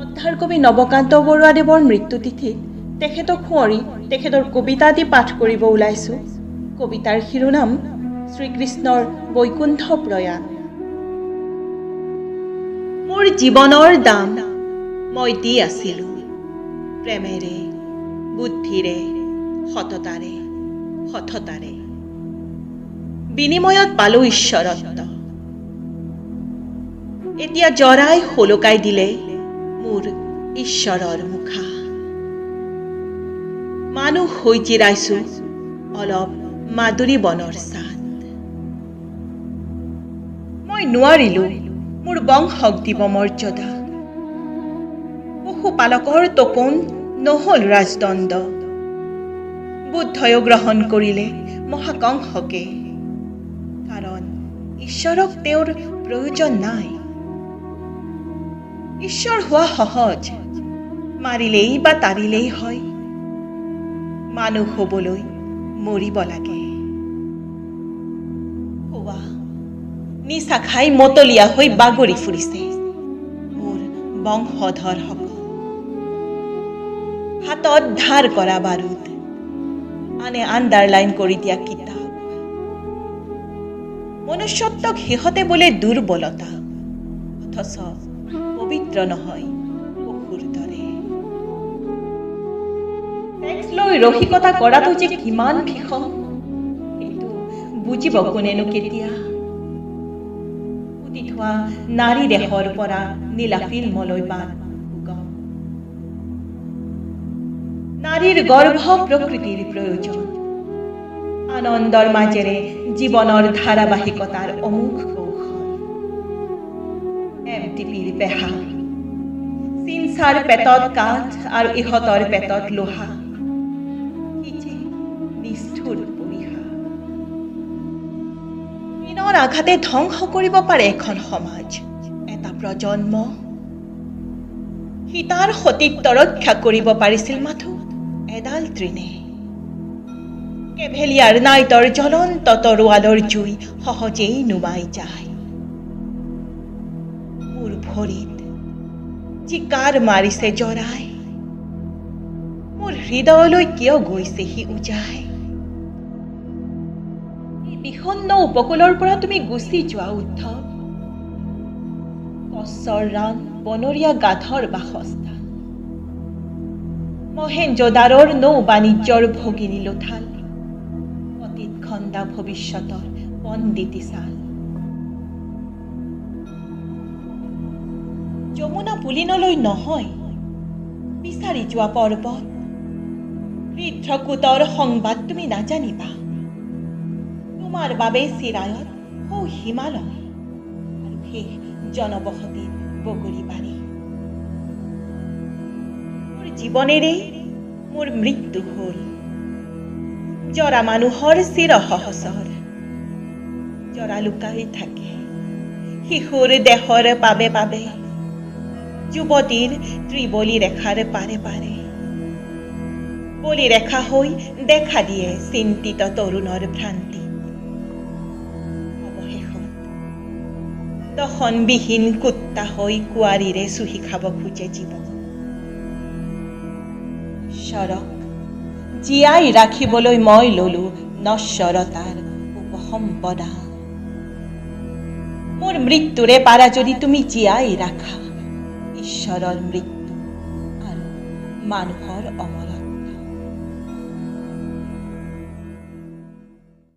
শ্ৰদ্ধাৰ কবি নৱকান্ত বৰুৱাদেৱৰ মৃত্যুতিথিত তেখেতক সোঁৱৰি তেখেতৰ কবিতা আদি পাঠ কৰিব ওলাইছোঁ। কবিতাৰ শিৰোনাম শ্ৰীকৃষ্ণৰ বৈকুণ্ঠ প্ৰয়াণ। মোৰ জীৱনৰ দাম মই দি আছিলোঁ প্ৰেমেৰে, বুদ্ধিৰে, সততাৰে। বিনিময়ত পালোঁ ঈশ্বৰত্ব। এতিয়া জৰাই সলকাই দিলে মোৰ ঈশ্বৰৰ মুখা। মানুহ হৈ জিৰাইছোঁ অলপ মাদুৰী বনৰ ছাদ। মই নোৱাৰিলোঁ মোৰ বংশক দিব মৰ্যাদা। পশুপালকৰ তপোন নহল ৰাজদণ্ড। বুদ্ধয়ো গ্ৰহণ কৰিলে মহাকংসকে, কাৰণ ঈশ্বৰক তেওঁৰ প্ৰয়োজন নাই। ঈশ্বৰ হোৱা সহজ, মাৰিলেই বা তাৰিলেই হয়। মানুহ হ'বলৈ মৰিব লাগে। নিচা খাই মতলীয়া হৈ বাগৰি ফুৰিছে মোৰ বংশধৰসকল। হাতত ধাৰ কৰা বাৰুদ, আনে আণ্ডাৰলাইন কৰি দিয়া কিতাপ। মনুষ্যত্বক সিহঁতে বোলে দুৰ্বলতা, অথচ পবিত্ৰ নহয় পশুৰ দৰে। টেক্স লৈ ৰসিকতা কৰাটো যে কিমান ভীষণ, সেইটো বুজিব কোনেনো কেতিয়া। পুতি থোৱা নাৰী দেহৰ পৰা নীলা ফিল্মলৈ বাট উগম। নাৰীৰ গৰ্ভ প্ৰকৃতিৰ প্ৰয়োজন, আনন্দৰ মাজেৰে জীৱনৰ ধাৰাবাহিকতাৰ অমুখ কৌশল। MTPৰ পেহা, চিনচাৰ পেটত কাঠ আৰু ইহঁতৰ পেটত লোহা। নিষ্ঠুৰ পৰিহা। ঋণৰ আঘাতে ধ্বংস কৰিব পাৰে এখন সমাজ, এটা প্ৰজন্ম। সীতাৰ সতীত্ব ৰক্ষা কৰিব পাৰিছিল মাথো এডাল তৃণে। কেভেলিয়াৰ নাইটৰ জ্বলন্ত তৰোৱালৰ জুই সহজেই নুমাই যায়। মোৰ ভৰিত চিকাৰ মাৰিছে জৰাই, মোৰ হৃদয়লৈ কিয় গৈছে সি উজাই। এই বিষণ্ণ উপকূলৰ পৰা তুমি গুচি যোৱা উদ্ধৱ। কচ্ছৰ ৰাণ বনৰীয়া গাধৰ বাসস্থান। মহেঞ্জোদাৰোৰ নৌ বাণিজ্যৰ ভগিনী লোথাল, অতীত খন্দা ভৱিষ্যতৰ পণ্ডিতী চাল। যমুনা পুলিনলৈ নহয় বিচাৰি যোৱা পৰ্বত, হৃদকূটৰ সংবাদ তুমি নাজানিবা। তোমাৰ বাবে চিৰায়ত সৌ হিমালয় আৰু শেষ জনবসতিৰ বগৰী বাৰী। মোৰ জীৱনেৰে মোৰ মৃত্যু হল, জৰা মানুহৰ চিৰ সহচৰ। জৰা লুকাই থাকে শিশুৰ দেহৰ পাবে পাবে, যুৱতীৰ ত্ৰিবলী ৰেখাৰ পাৰে পাৰে। বলি ৰেখা হৈ দেখা দিয়ে চিন্তিত তৰুণৰ ভ্ৰান্তি। অৱশেষত দশনবিহীন কুত্তা হৈ কুঁৱাৰীৰে চুহি খাব খোজে জীৱন। ঈশ্বৰক জীয়াই ৰাখিবলৈ মই ললো নশ্বৰতাৰ উপসম্পদা। মোৰ মৃত্যুৰে পাৰা যদি তুমি জীয়াই ৰাখা ঈশ্বৰৰ মৃত্যু আৰু মানুহৰ অমলতা।